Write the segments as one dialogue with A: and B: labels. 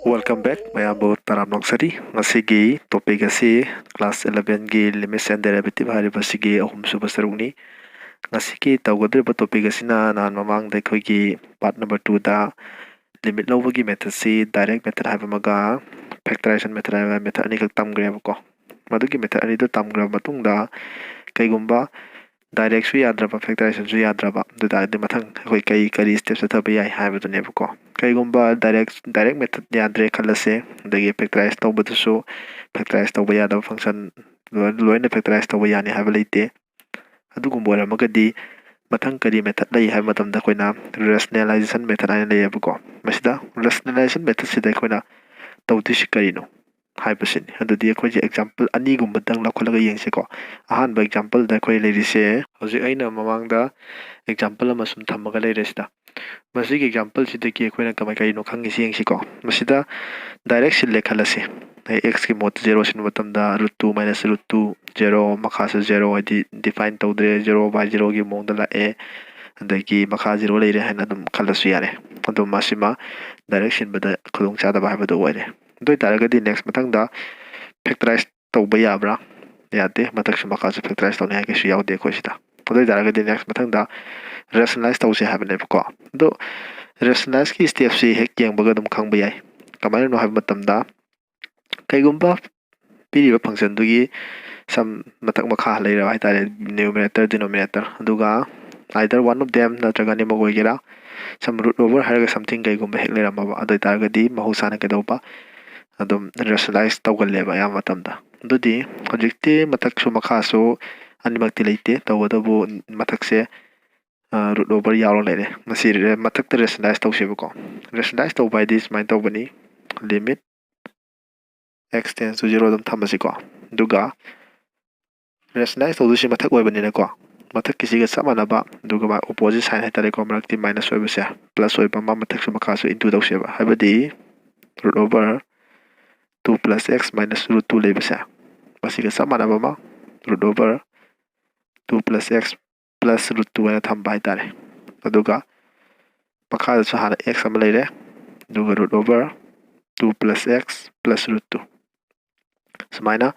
A: Welcome back, mayambo taram noksari. Ngasigi topic asi class 11 gi limits and derivative hariba sigi ahum suba sarukni. Ngasigi tawgadriba topic asina nan mamang da khoi part number 2 da limit lowgi method si direct method haiba maga factorization method haiba method ani kak tamgre ko. Madugi method ani do tamgra matung da kaigumba direct su yadraba factorization su yadraba da de mathang khoi kai kari steps ta ba yai haiba ne ko. Kaigumba direct method yadre khalase dagi factorize tawbatusu factorize tawba yada function loina factorize tawba yani haiba leite adugumba ra magadi mathang kari method lai hai matam da koina rationalization method ai lai ko masida rationalization method sida koina tawti shikarino haibasin adudi ko example ani gumba dang lakholaga yengse ko ahan ba example da koi leirise hoji aina mamang da example ama sum thamaga leiresida masigi example sida ki koina kamai kai no khangi yengse ko masida direct sile khalase x ki mot 0 sin matam da root 2 minus root 2 0 makha 0 adi define tawdre 0 by 0 gi mong da la a andagi makha 0 leire hana dum khalasu yare adum masima direction bada khulung cha da ba ba do ware doi taragadi next matang da factorize tawba yabra yate matak su makha su factorize tawne ha ke su yaude ko sita doi taragadi next matang da rationalize tawse habne ko do rationalize ki step si hek yang baga dum khang ba yai kamai no hab matam da kaigumba piriba function dugi some matak makha leira hai tare numerator denominator aduga either one of them natraga ne magoi gera some root over haraga something kaigumba hek leira ma adoi taragadi mahusana ke dopa adum rationalize tawgalle ba ya matamda dudi hojikte matak su makha su animakti leite tawadabu matak se root over yaro lere masi matak te rationalize tawsebe ko rationalize taw by this mind tawbani limit x tends to 0 dum thamasi ko duga rationalize tawdusi matak oibani ne ko matak kisi ga samana ba duga ma opposite sign hai tare ko marakti minus oibase plus oiba ma matak su makha su into tawseba habadi root over 2 plus x minus root 2 lebase masiga samana ba root over 2 plus x plus root 2 ana thamba hai tare aduga makha su hana x ama leire duga root over 2 plus x plus root 2 sumaina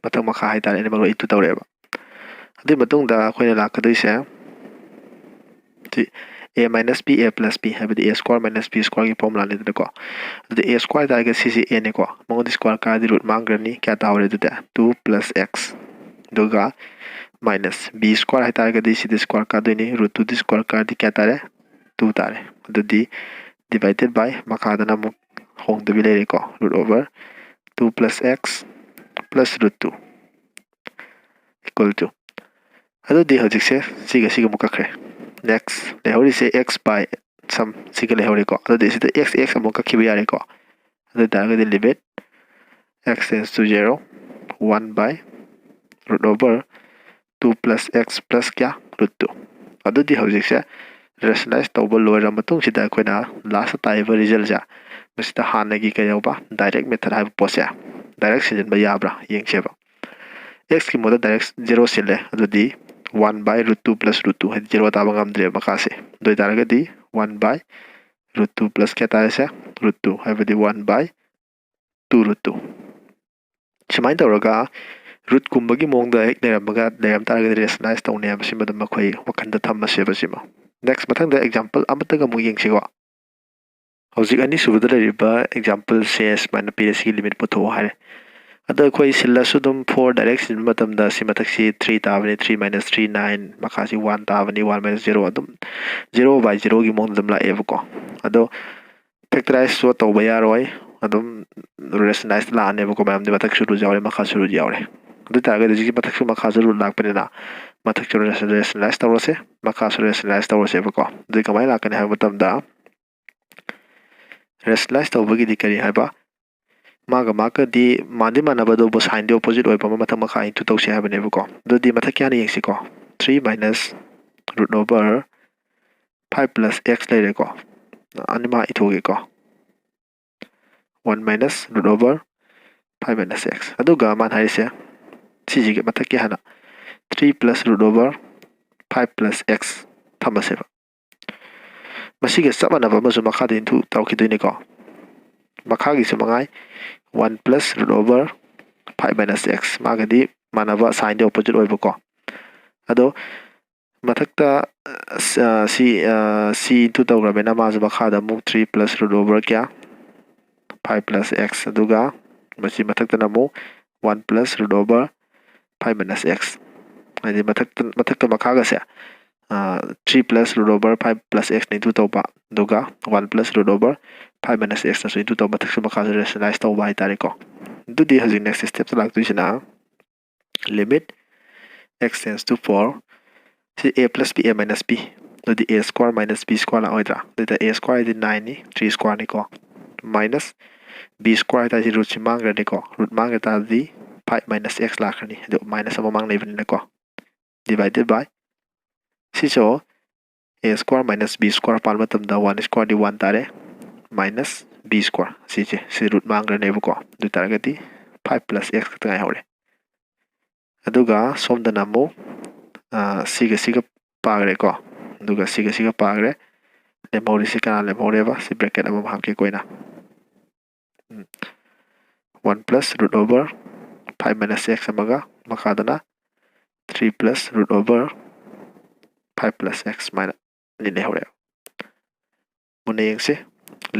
A: matak makha hai tare ne maglo itu tawreba adi matung da khoina lakadoi se ti a minus b a plus b habdi a square minus b square ki formula le de ko the a square da ga cc a ne ko mo di square ka di root mangrani kya tawre de 2 plus x duga minus b square hai tar ga di c square ka de ni root 2 di square ka di kya tare 2 tare the divided by makha da na mu hong de bi le ko root over 2 plus x plus root 2 equal to ado di hojik se siga muka khre next le hori se x by some siga le hori ko ado di se x amuka khibi yare ko ado da ga di limit x tends to 0 1 by root over 2 plus x plus kya root 2 ado di hojik se rationalize tawba loira matung sida koina last taiba result ja masita hanagi kayoba direct method ha posa direct sin ba yabra yengcheba x ki moda direct 0 sile adudi 1 by root 2 plus root 2 0 tabang amdre makase doi taraga di 1 by root 2 plus kya tare se root 2 habdi 1 by 2 root 2 simai tawraga root kumbagi mongda ek neramaga leram taraga rationalize tawne basima da makhoi wakanda thamase basima next mathang da example amataga mu yengsigo hojik ani subada riba example says mana ps ki limit potho hare ada koi silla sudum 4 direction matam da si matak si 3 tabani 3 minus 3 9 makasi 1 tabani 1 minus 0 adum 0 by 0 gi mong dam la ev ko ado factorize so to ba yaroi adum rationalize la ane ko bam de matak shuru jawre makha shuru jawre adu ta ga de ji matak su makha shuru lak pane na matak shuru rationalize tawse makha shuru rationalize tawse ko de kamai la kan ha matam da rationalize tawbagi di kari haiba maga maka di mandi manaba do bo sign de opposite oi pama matha makha into tawse ha bane ko do di matha kya ni yengsi ko 3 minus root over 5 plus x le ko anima ithoge ko 1 minus root over 5 minus x aduga man hai se siji ge matha kya hana 3 plus root over 5 plus x thamase ba masiga samanaba masu makha de into tawki de ni ko ꯃꯈꯥꯒꯤꯁꯨ ꯃꯉꯥꯏ 1 plus root over 5 minus x ꯃꯥꯒꯗꯤ ꯃꯥꯟꯅꯕ ꯁꯥꯏꯟꯗꯤ opposite ꯑꯣꯏꯕꯀꯣ ꯑꯗꯣ ꯃꯊꯛꯇ c into ꯇꯧꯈ꯭ꯔꯕꯅꯤꯅ ꯃꯥꯁꯨ ꯃꯈꯥꯗ ꯑꯃꯨꯛ 3 plus root over kya 5 plus x aduga masi mathakta namu 1 plus root over 5 minus x adi mathakta makhaga se 3 plus root over 5 plus x into tawba aduga 1 plus root over 5 minus x na into tawba mathakta makhaga rationalize tawba hai tare ko dudi haji next step ta laktu sina limit x tends to 4 si a plus b a minus b dudi a square minus b square la oidra dudi a square is 9 ni 3 square ni ko minus b square ta root si mangra ni ko root mangra ta di 5 minus x la khani do minus ama mang level ni ko divided by si so a square minus b square palma tam da 1 square di 1 tare minus b square si root mangra ne ko du targati 5 plus x ka ngai hore aduga som da namu siga pagre ko aduga siga pagre lemori si kana lemore ba si bracket ama hamke koina 1 plus root over 5 minus x amaga makadana 3 plus root over 5 plus x minus line hore mune yengse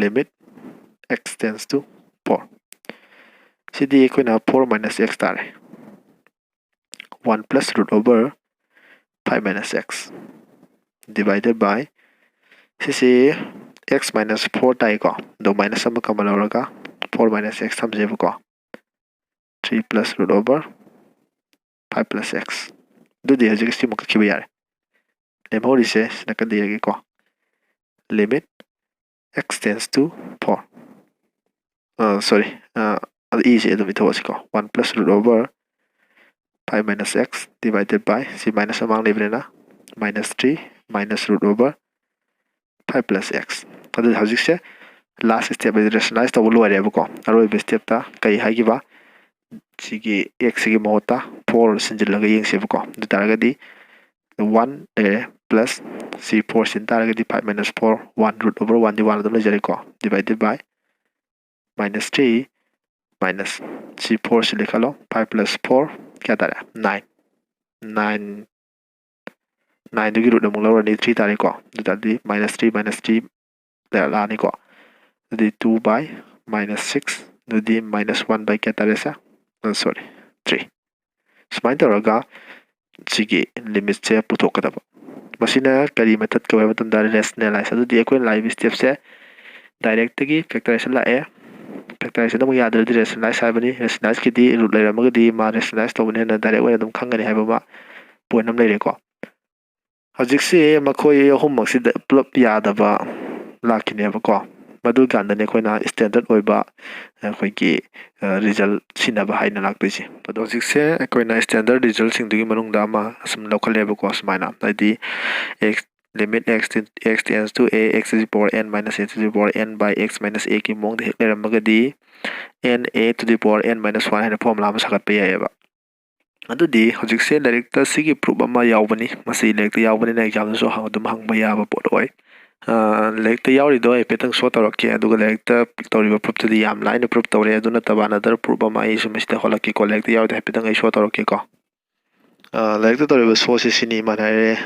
A: limit x tends to 4 sidi koina 4 minus x tare 1 plus root over 5 minus x divided by sisi x minus 4 tai ko do minus ama kamalauraga 4 minus x samje ko 3 plus root over 5 plus x do di haji sti maka kiba yare lemhori se naka di ko limit x tends to 4 sorry easy do bithos ko 1 plus root over 5 minus x divided by si minus amang level minus 3 minus root over 5 plus x adu haji se last step is rationalize to lo are ko aroi step ta kai hagiba sigi x gi mohota 4 sinjilaga yengse ko du taragadi 1 plus c4 sin taragadi 5 minus 4 1 root over 1 di 1 do lejare ko divided by minus 3 minus c4 silikalo 5 plus 4 kya tara 9 du gi root among lawra ni 3 tare ko du tadi minus 3 la ni ko the 2 by minus 6 the minus 1 by kataresa sorry 3 smart raga sigi limit se puthokadaba masina kari method ko matam da rationalize adu di ko live step se direct gi factorization la factorization mo yadra di rationalize habani rationalize ki di root laira ma di ma rationalize to ne na direct way dum khangani haiba ba point nam leire ko hojik se makhoi ahum mak si plop yadaba lakine ba ko madu ganda ne koina standard oiba khoi ki result sinaba haina laktoisi but hojik se koina standard result sing dugi manung da ma asum lokhale ba ko smaina adi x limit x tends to a x to the power n minus a to the power n by x minus a ki mong de hekler magadi n a to the power n minus 1 haina formula ma sakat pa yaiba adudi hojik se direct ta sigi proof ama yawbani masi direct yawbani na exam so dum hangba yaba pot oi like the yauri do petang so tarake aduga like the toriba proof to the yam line proof tore aduna taba another proof ama is mista holaki collect the yauri petang I so tarake ko like the toriba source is in manare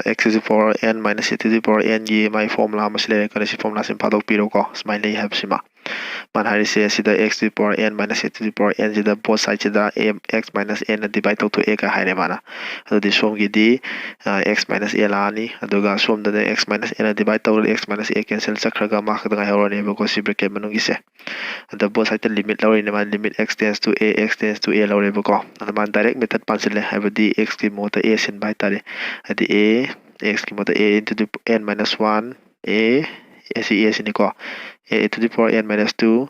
A: x is for n minus a to the power n ye my formula masle kana si formula sim padok piro ko smile have sima manhari se sida x to the power n minus a to the power n the both sides the x minus n divide to a ka haire mana adu di som gi di x minus a la ni aduga som da x minus n divide to x minus a cancel sakraga ma khadanga hawrani ba ko si bracket manung gi se the both side limit lawri ne ma limit x tends to a lawri ba ko adu man direct method pansile have di x ki mota a sin by tare adi a x ki mota a into the n minus 1 a a sin ko a to the power n minus 2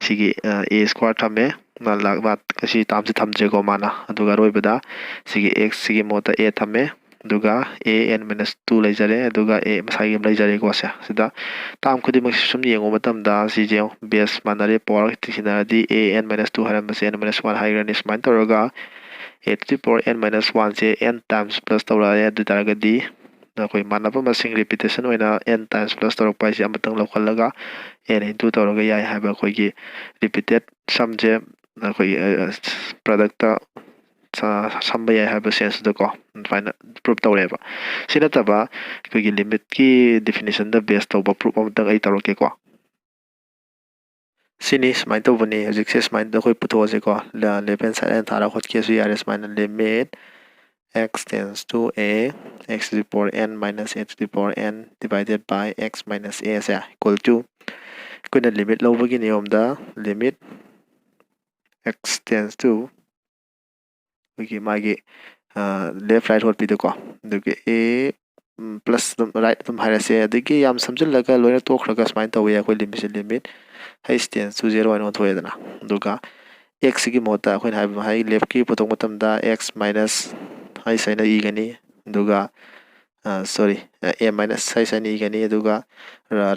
A: sigi a square thame na lag bat kasi tam se thamje ko mana aduga roi bada sigi x sigi mota a thame aduga a n minus 2 leijare aduga a masai gem leijare ko sa sida tam khudi mak sum yengo matam da si je base manare power tisina di a n minus 2 haram se n minus 1 higher is man toroga a to the power n minus 1 se n times plus tawra adu taragadi ꯑꯩꯈꯣꯏ ꯃꯥꯟꯅꯕ ꯃꯁꯤꯡ ꯔꯤꯄꯤꯇꯦꯁꯟ ꯑꯣꯏꯅ n times plus ꯇꯧꯔꯛꯄ ꯍꯥꯏꯁꯦ ꯑꯃꯇꯪ ꯂꯧꯈꯠꯂꯒ n into ꯇꯧꯔꯒ ꯌꯥꯏ ꯍꯥꯏꯕ ꯑꯩꯈꯣꯏꯒꯤ ꯔꯤꯄꯤꯇꯦꯠ ꯁꯝꯁꯦ ꯑꯩꯈꯣꯏꯒꯤ ꯄ꯭ꯔꯗꯛꯇ ꯁꯝꯕ ꯌꯥꯏ ꯍꯥꯏꯕ ꯁꯦꯟꯁꯇꯀꯣ ꯑꯗꯨꯃꯥꯏꯅ ꯄ꯭ꯔꯨꯞ ꯇꯧꯔꯦꯕ ꯁꯤ ꯅꯠꯇꯕ ꯑꯩꯈꯣꯏꯒꯤ ꯂꯤꯃꯤꯠꯀꯤ ꯗꯤꯐꯤꯅꯤꯁꯟꯗ ꯕꯦꯁ ꯇꯧꯕ ꯄ꯭ꯔꯨꯞ ꯑꯃꯇꯪ ꯑꯩ ꯇꯧꯔꯛꯀꯦꯀꯣ ꯁꯤꯅꯤ ꯁꯨꯃꯥꯏꯅ ꯇꯧꯕꯅꯤ ꯍꯧꯖꯤꯛꯁꯦ ꯁꯨꯃꯥꯏꯅ ꯑꯩꯈꯣꯏ ꯄꯨꯊꯣꯛꯑꯁꯤꯀꯣ ꯂꯦꯐ ꯍꯦꯟ ꯁꯥꯏꯠ ꯊꯥꯔ ꯍꯣꯠꯀꯦꯁꯨ ꯌꯥꯔꯦ ꯁꯨꯃꯥꯏꯅ limit x tends to a x to the power n minus a to the power n divided by x minus a say equal to ꯑꯩꯈꯣꯏꯅ ꯂꯤꯃꯤꯠ ꯂꯧꯕꯒꯤ ꯅꯤꯌꯣꯝꯗ ꯂꯤꯃꯤꯠ x tends to ꯑꯩꯈꯣꯏꯒꯤ ꯃꯥꯒꯤ left right ꯍꯣꯠꯄꯤꯗꯣꯀꯣ ꯑꯗꯨꯒꯤ a plus ꯑꯗꯨꯝ right ꯑꯗꯨꯝ ꯍꯥꯏꯔꯁꯦ ꯑꯗꯒꯤ ꯌꯥꯝ ꯁꯝꯖꯤꯜꯂꯒ ꯂꯣꯏꯅ ꯇꯣꯛꯈ꯭ꯔꯒ ꯁꯨꯃꯥꯏꯅ ꯇꯧꯋꯦ ꯑꯩꯈꯣꯏ ꯂꯤꯃꯤꯠꯁꯦ ꯂꯤꯃꯤꯠ h tends to 0 ꯍꯥꯏꯅ ꯑꯣꯟꯊꯣꯛꯑꯦꯗꯅ ꯑꯗꯨꯒ x ꯁꯤꯒꯤ ꯃꯍꯨꯠꯇ ꯑꯩꯈꯣꯏꯅ ꯍꯥꯏꯕ ꯍꯥꯏ ꯂꯦꯐꯀꯤ ꯄꯨꯊꯣꯛꯄ ꯃꯇꯝꯗ x minus h ꯍꯥꯏꯅ ꯏꯒꯅꯤ ꯑꯗꯨꯒ ꯁꯣꯔꯤ a minus h ꯍꯥꯏꯅ ꯏꯒꯅꯤ ꯑꯗꯨꯒ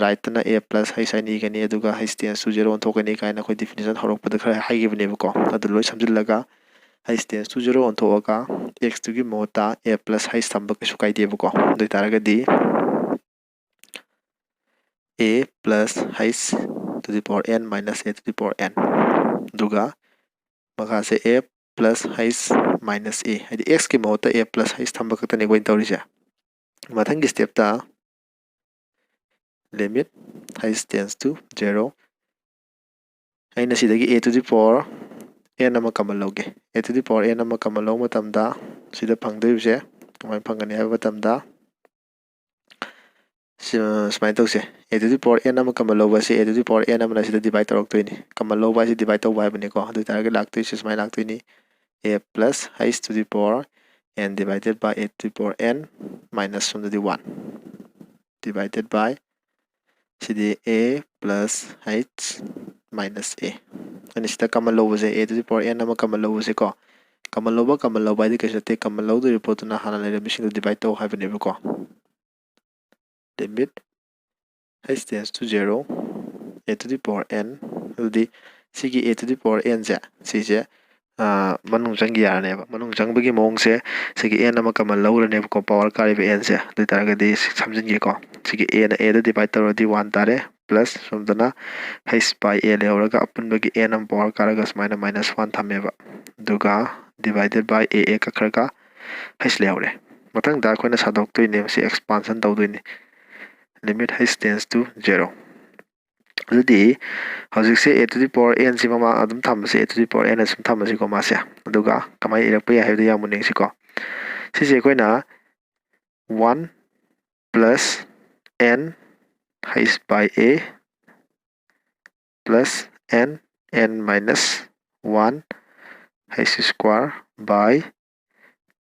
A: ꯔꯥꯏꯠꯇꯅ a plus h ꯍꯥꯏꯅ ꯏꯒꯅꯤ ꯑꯗꯨꯒ h tends to 0 ꯑꯣꯟꯊꯣꯛꯀꯅꯤ ꯀꯥꯏꯅ ꯑꯩꯈꯣꯏ ꯗꯤꯐꯤꯅꯤꯁꯟ ꯍꯧꯔꯛꯄꯗ ꯈꯔ ꯍꯥꯏꯈꯤꯕꯅꯦꯕꯀோ ꯑꯗꯨ ꯂꯣꯏ ꯁꯝꯖꯤꯜꯂꯒ h tends to 0 ꯑꯣꯟꯊꯣꯛꯑꯒ x ꯇꯨꯒꯤ ꯃꯍꯨꯠꯇ a plus h ꯊꯝꯕ ꯀꯩꯁꯨ ꯀꯥꯏꯗꯦꯕꯀꯣ ꯑꯗꯨ ꯑꯣꯏꯇꯥꯔꯒꯗꯤ a plus h to the power n minus a to the power n ꯑꯗꯨꯒ ꯃꯈꯥꯁꯦ a plus h minus a ꯍꯥꯏꯗꯤ x ꯀꯤ ꯃꯍꯨꯠꯇ a plus h ꯊꯝꯕ ꯈꯛꯇꯅꯤ ꯑꯩꯈꯣꯏꯅ ꯇꯧꯔꯤꯁꯦ ꯃꯊꯪꯒꯤ ꯁ꯭ꯇꯦꯞꯇ limit h tends to 0 ꯑꯩꯅ ꯁꯤꯗꯒꯤ a to the power n ꯑꯃ ꯀꯃꯟ ꯂꯧꯒꯦ a to the power n ꯑꯃ ꯀꯃꯟ ꯂꯧꯕ ꯃꯇꯝꯗ ꯁꯤꯗ ꯐꯪꯗꯣꯏꯕꯁꯦ ꯀꯃꯥꯏꯅ ꯐꯪꯒꯅꯤ ꯍꯥꯏꯕ ꯃꯇꯝꯗ ꯁꯨꯃꯥꯏꯅ ꯇꯧꯁꯦ a to the power n ꯑꯃ ꯀꯃꯟ ꯂꯧꯕ ꯑꯁꯤ a to the power n ꯑꯃꯅ ꯁꯤꯗ ꯗꯤꯚꯥꯏꯠ ꯇꯧꯔꯛꯇꯣꯏꯅꯤ ꯀꯃꯟ ꯂꯧꯕ ꯍꯥꯏꯁꯤ ꯗꯤꯚꯥꯏꯠ ꯇꯧꯕ ꯍꯥꯏꯕꯅꯤꯀꯣ ꯑꯗꯨ ꯑꯣꯏꯇꯥꯔꯒꯗꯤ ꯂꯥꯛꯇꯣꯏꯁꯦ ꯁꯨꯃꯥꯏꯅ ꯂꯥꯛꯇꯣꯏꯅꯤ a plus h to the power n divided by a to the power n minus somdadi 1 divided by sidi a plus h minus a and sida common lobase a to the power n ama common lobase ko common loba idi kaise te common lodu report na hana lere machine divide to haibane ko limit h tends to 0 a to the power n adi sigi a to the power n ja sije manung changi yarneba manung changbagi mongse sigi n ama common lowrane ko power karibe n se du taragadi samjinge ko sigi a na a da divide tawradi 1 tare plus somdana h by a leoraga apunbagi n am power karaga smaina minus 1 thameba duga divided by a kakhraga h leore mathang da koina sadok toine si expansion tawdoini limit h tends to 0 adudi hojikse a to the power n si mama adum thamse a to the power n asum thamase ko mase aduga kamai irakpa ya haydu yamuning si ko sise koina 1 plus n h by a plus n minus 1 h square by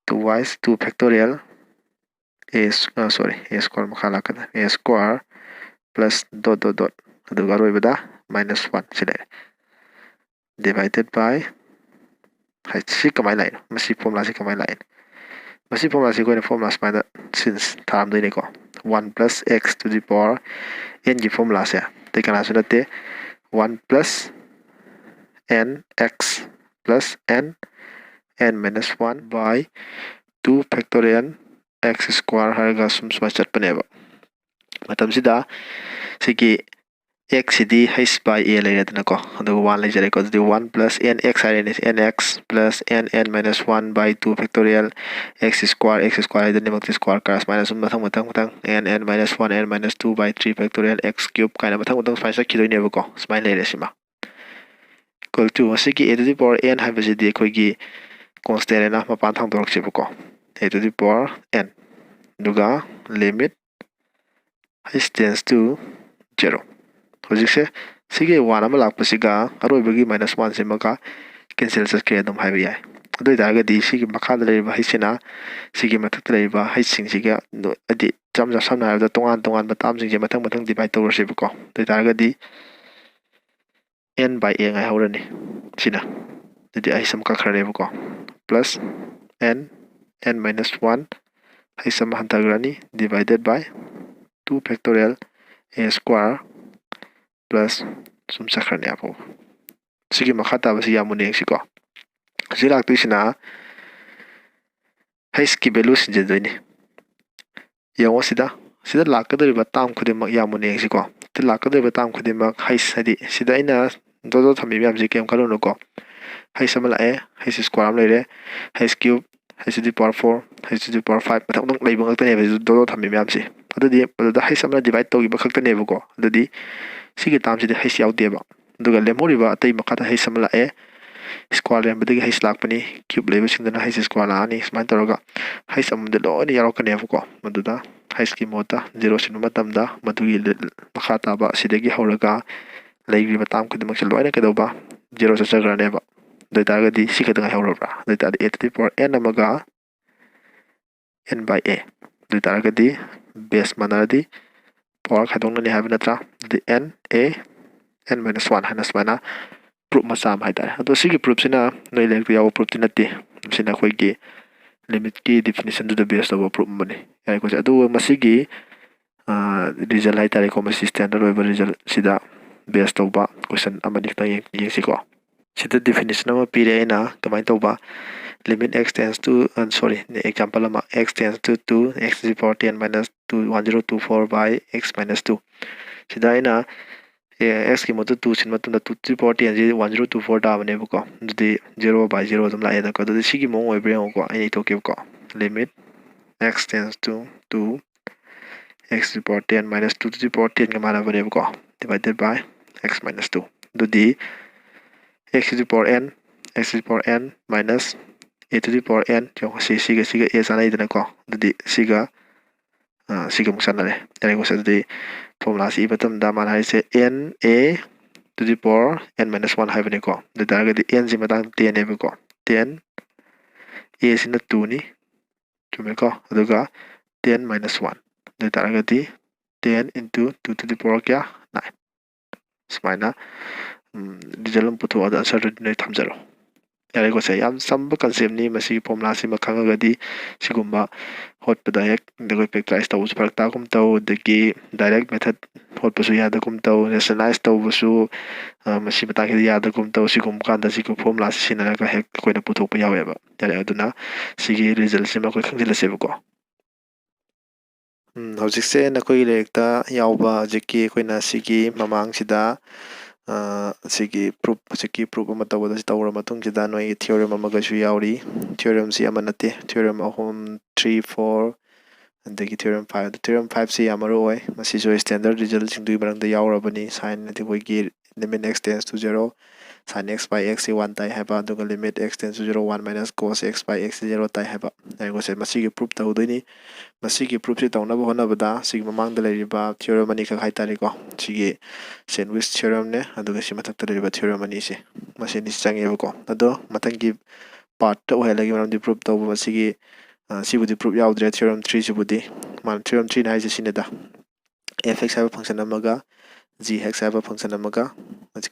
A: 2 factorial a square makhala kada a square plus dot aduga roibada minus 1 sile divided by h si kamai line masi formula si kamai line masi formula si koina formula smaina since tham doine ko 1 plus x to the power n gi formula se te kana sunate 1 plus n x plus n minus 1 by 2 factorial x square harga sum sma chatpaneba matam sida sigi x cd h by a leredna ko adu 1 lejare ko adu 1 plus n x is nx plus n minus 1 by 2 factorial x square idani mak square class minus matang n minus 1 n minus 2 by 3 factorial x cube kaina matang smai sakidoi neba ko smai lere sima equal to asigi a to the power n habasidi koigi constant na mapan thang dorok sibu ko a to the power n duga limit h tends to 0 hojikse sige 1 ama lakpasiga aroibagi minus 1 simaka cancel sakre adum haiba yai adu idagadi sigi makhada leiba hisina sigi mathakta leiba hising siga adi jamja samna habda tongan batam singje mathang divide tawrasibu ko adu idagadi n by a ngai haurani sina adi ai sam kakhrareba ko plus n minus 1 ai sam hantagrani divided by 2 factorial a square plus sum sakhrani apo sigi makhata basi yamuning siko silak tuisina h ki value sinje doini ꯌꯦꯡꯉꯣ sida lakadriba term khudimak yamune yengsikko sida lakadriba term khudimak h hadi sida aina dot thammi myam ji kem khaluno ko h ama lae h square am leire h cube h to the power 4 h to the power 5 mathak dong leiba ngakta ne dot thammi myam si adudi adada h ama divide tawgi ba khakta ne ko adudi sigi term sida h yaudeba duga lemoriba atai makata h ama lae square lem badagi h lakpani cube leiba singdana h square la ani sman toroga h amde loni yarokane ko maduda h ki mota 0 sinu matamda madugi makha taba sidagi horaga leigriba term khudimak se loina kedoba 0 sa chagrane ba doitagadi sikadanga horobra doitadi a to the power n amaga n by a doitagadi base manadi power khadongna ni habi natra the n a n minus 1 hanas mana proof masam haidar ado sigi proof sina noi lek yaw proof tinati sina khoigi limit ki definition to the base of proof mani ai ko ado masigi result haidar ko masi standard over result sida base toba question amani ta yengsi ko sida definition ama pire na kamai toba limit x tends to sorry example ama x tends to 2 x to the power 10 minus 2 1024 by x minus 2 sida ina x ki modu 2 sin matunda 2 to the power 10 ji 1024 da bane ko dudi 0 by 0 dum la eda ko dudi sigi mong oi bre ko ai to ke ko limit x tends to 2 x to the power 10 minus 2 to the power 10 ka mana bane ko divided by x minus 2 dudi x to the power n x to the power n minus a to the power n jo siga a sana idana ko dudi siga musanale yare ko sa dudi formula si batam da man hai se n a to the power n minus 1 hai bane ko dada ga n ji matang 10 ne ko 10 a sina 2 ni chume ko aduga 10 minus 1 dada ga 10 into 2 to the power kya 9 smaina result puto ada answer ne thamjaro yare ko se yam samba concept ni masi formula si makhanga gadi sigumba hotpada ek dego factorize taw farak ta kum taw degi direct method hotpasu yada kum taw rationalize taw busu masi mata ki yada kum taw sigum kanda siku formula si sinana ka hek koina puthok pa yaweba yare aduna sigi result si ma ko khangdila se ko hojik se na koi lekta yawba jeki koina sigi mamang sida sigi proof ama tawada tawra matung sida noi theorem ama ga su yauri theorem si ama nate theorem ahom 3 4 andagi theorem 5 theorem 5 si amaro oi masi jo standard result sing dui barang da yaurabani sin nati koi gi limit x tends to 0 sin x by x 1 tai haba duga limit x tends to 0 1 minus cos x by x 0 tai haba ai go se masi gi proof taw doini masi gi proof si tawna ba hona bada sig mamang da leriba theorem ani ka khai tari ko sigi sandwich theorem ne aduga si matak ta leriba theorem ani se masi ni change ko ado matang gi part to helagi maram di proof taw masi gi sibudi proof yaudre theorem 3 sibudi man theorem 3 na haise sineda fx have function amaga gx have function amaga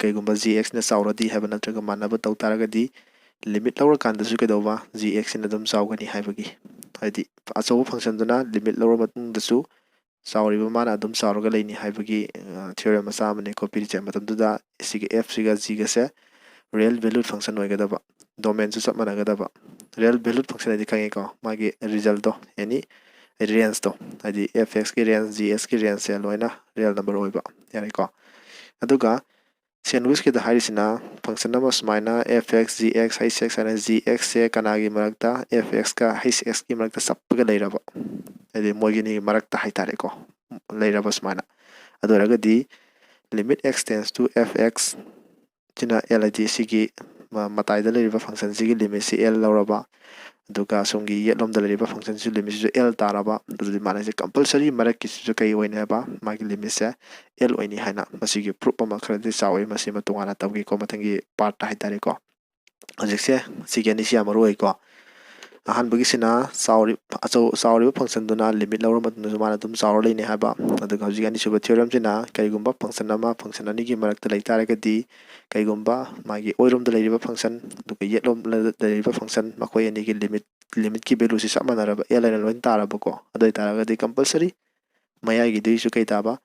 A: kai gumba gx na sauradi have natraga manaba taw taragadi limit lower kan dasu kedoba gx in adum saugani haibagi hadi aso function duna limit lower matung dasu sauri ba mana adum sauraga leini haibagi theorem asa mane copy che matam duda siga f siga g ga se real valued function oigadaba domain su sab managadaba real valued function adi kange ko magi result to any range to adi fx ki range gs ki range se loina real number oiba yare ko aduga sandwich ki da harisina function number smaina fx gx hx and gx se kanagi marakta fx ka hx ki marakta sapga leiraba adi mogi ni marakta haitare ko leiraba smaina adoragadi limit x tends to fx china lid sigi matai da leriba function sigi limit si l lauraba duga songi yetlom da leriba function si limit si l taraba dudi mana se compulsory marak ki su kai oine ba magi limit se l oini haina masigi proof ama khara sawi masi matungana tawgi ko matangi part haitare ko ajikse sigi ani si amaru ko ahan bagi sina sauri function duna limit laura matun mana dum saur leini haba aduga hoji ani suba theorem sina kai gumba function ama function ani gi marak ta leitare gadi kai gumba magi oirom da leiriba function duga yetlom da leiriba function makoi ani gi limit ki value si samana raba l ina loin taraba ko adoi taragadi compulsory maya gi dui su kai taba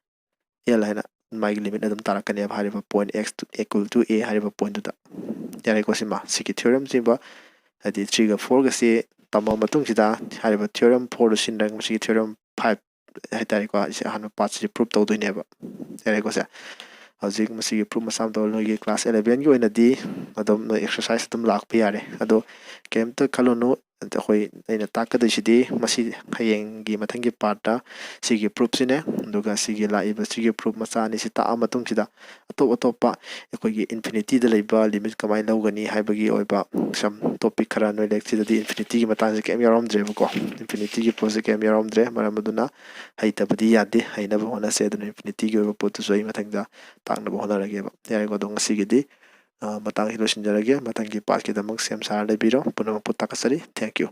A: l ina magi limit adum tarakani ab hariba point x equal to a hariba point da yare ko sima siki theorem simba adi 3 ga 4 ga se tamo matung sida hariba theorem 4 do sinrang masi theorem 5 ꯍꯥꯏꯇꯥꯔꯦꯀꯣ ꯁꯤ ꯑꯍꯥꯟꯕ ꯄꯥꯔꯠꯁꯤ ꯄ꯭ꯔꯨꯞ ꯇꯧꯗꯣꯏꯅꯦꯕ ꯌꯥꯔꯦꯀꯣ ꯁꯦ ꯍꯧꯖꯤꯛ ꯃꯁꯤꯒꯤ ꯄ꯭ꯔꯨꯞ ꯃꯆꯥ ꯑꯃ ꯇꯧꯔ ꯅꯣꯏꯒꯤ ꯀ꯭ꯂꯥꯁ 11ꯒꯤ ꯑꯣꯏꯅꯗꯤ ꯑꯗꯨꯝ ꯅꯣꯏ ꯑꯦꯛꯁꯔꯁꯥꯏꯁ ꯑꯗꯨꯝ ꯂꯥꯛꯄ ꯌꯥꯔꯦ ꯑꯗꯣ ꯀꯩꯝꯇ ꯈꯜꯂꯨꯅꯨ ꯑꯩꯈꯣꯏ ꯑꯩꯅ ꯇꯥꯛꯀꯗꯣꯏꯁꯤꯗꯤ ꯃꯁꯤ ꯍꯌꯦꯡꯒꯤ ꯃꯊꯪꯒꯤ ꯄꯥꯔꯠꯇ ꯁꯤꯒꯤ ꯄ꯭ꯔꯨꯞꯁꯤꯅꯦ ꯑꯗꯨꯒ ꯁꯤꯒꯤ ꯂꯥꯛꯏꯕ ꯁꯤꯒꯤ ꯄ꯭ꯔꯨꯞ ꯃꯆꯥ ꯑꯅꯤꯁꯤ ꯇꯥꯛꯑ ꯃꯇꯨꯡꯁꯤꯗ ꯑꯇꯣꯞ ꯑꯇꯣꯞꯄ ꯑꯩꯈꯣꯏꯒꯤ ꯏꯟꯐꯤꯅꯤꯇꯤꯗ ꯂꯩꯕ ꯂꯤꯃꯤꯠ ꯀꯃꯥꯏꯅ ꯂꯧꯒꯅꯤ ꯍꯥꯏꯕꯒꯤ ꯑꯣꯏꯕ ꯁꯝ ꯇꯣꯄꯤꯛ ꯈꯔ ꯅꯣꯏ ꯂꯦꯛꯁꯤꯗꯗꯤ ꯏꯟꯐꯤꯅꯤꯇꯤꯒꯤ ꯃꯇꯥꯡꯁꯦ ꯀꯩꯝ ꯌꯥꯎꯔꯝꯗ꯭ꯔꯦꯕꯀꯣ ꯏꯟꯐꯤꯅꯤꯇꯤꯒꯤ ꯄꯣꯠꯁꯦ ꯀꯩꯝ ꯌꯥꯎꯔꯝꯗ꯭ꯔꯦ ꯃꯔꯝ ꯑꯗꯨꯅ ꯍꯩꯇꯕꯗꯤ ꯌꯥꯗꯦ ꯍꯩꯅꯕ ꯍꯣꯠꯅꯁꯦ ꯑꯗꯨꯅ ꯏꯟꯐꯤꯅꯤꯇꯤꯒꯤ ꯑꯣꯏꯕ ꯄꯣꯠꯇꯨꯁꯨ ꯑꯩ ꯃꯊꯪꯗ ꯇꯥꯛꯅꯕ ꯍꯣꯠꯅꯔꯒꯦꯕ ꯌꯥꯔꯦꯀꯣ ꯑꯗꯣ ꯉꯁꯤꯒꯤꯗꯤ ꯃꯇꯥꯡꯁꯤ ꯂꯣꯏꯁꯤꯟꯖꯔꯒꯦ ꯃꯊꯪꯒꯤ ꯄꯥꯔꯠꯀꯤꯗꯃꯛ ꯁꯦꯝ ꯁꯥꯔ ꯂꯩꯕꯤꯔꯣ ꯄꯨꯝꯅꯃꯛꯄꯨ ꯇꯥꯛꯀꯠꯆꯔꯤ ꯊꯦꯡꯛ ꯌꯨ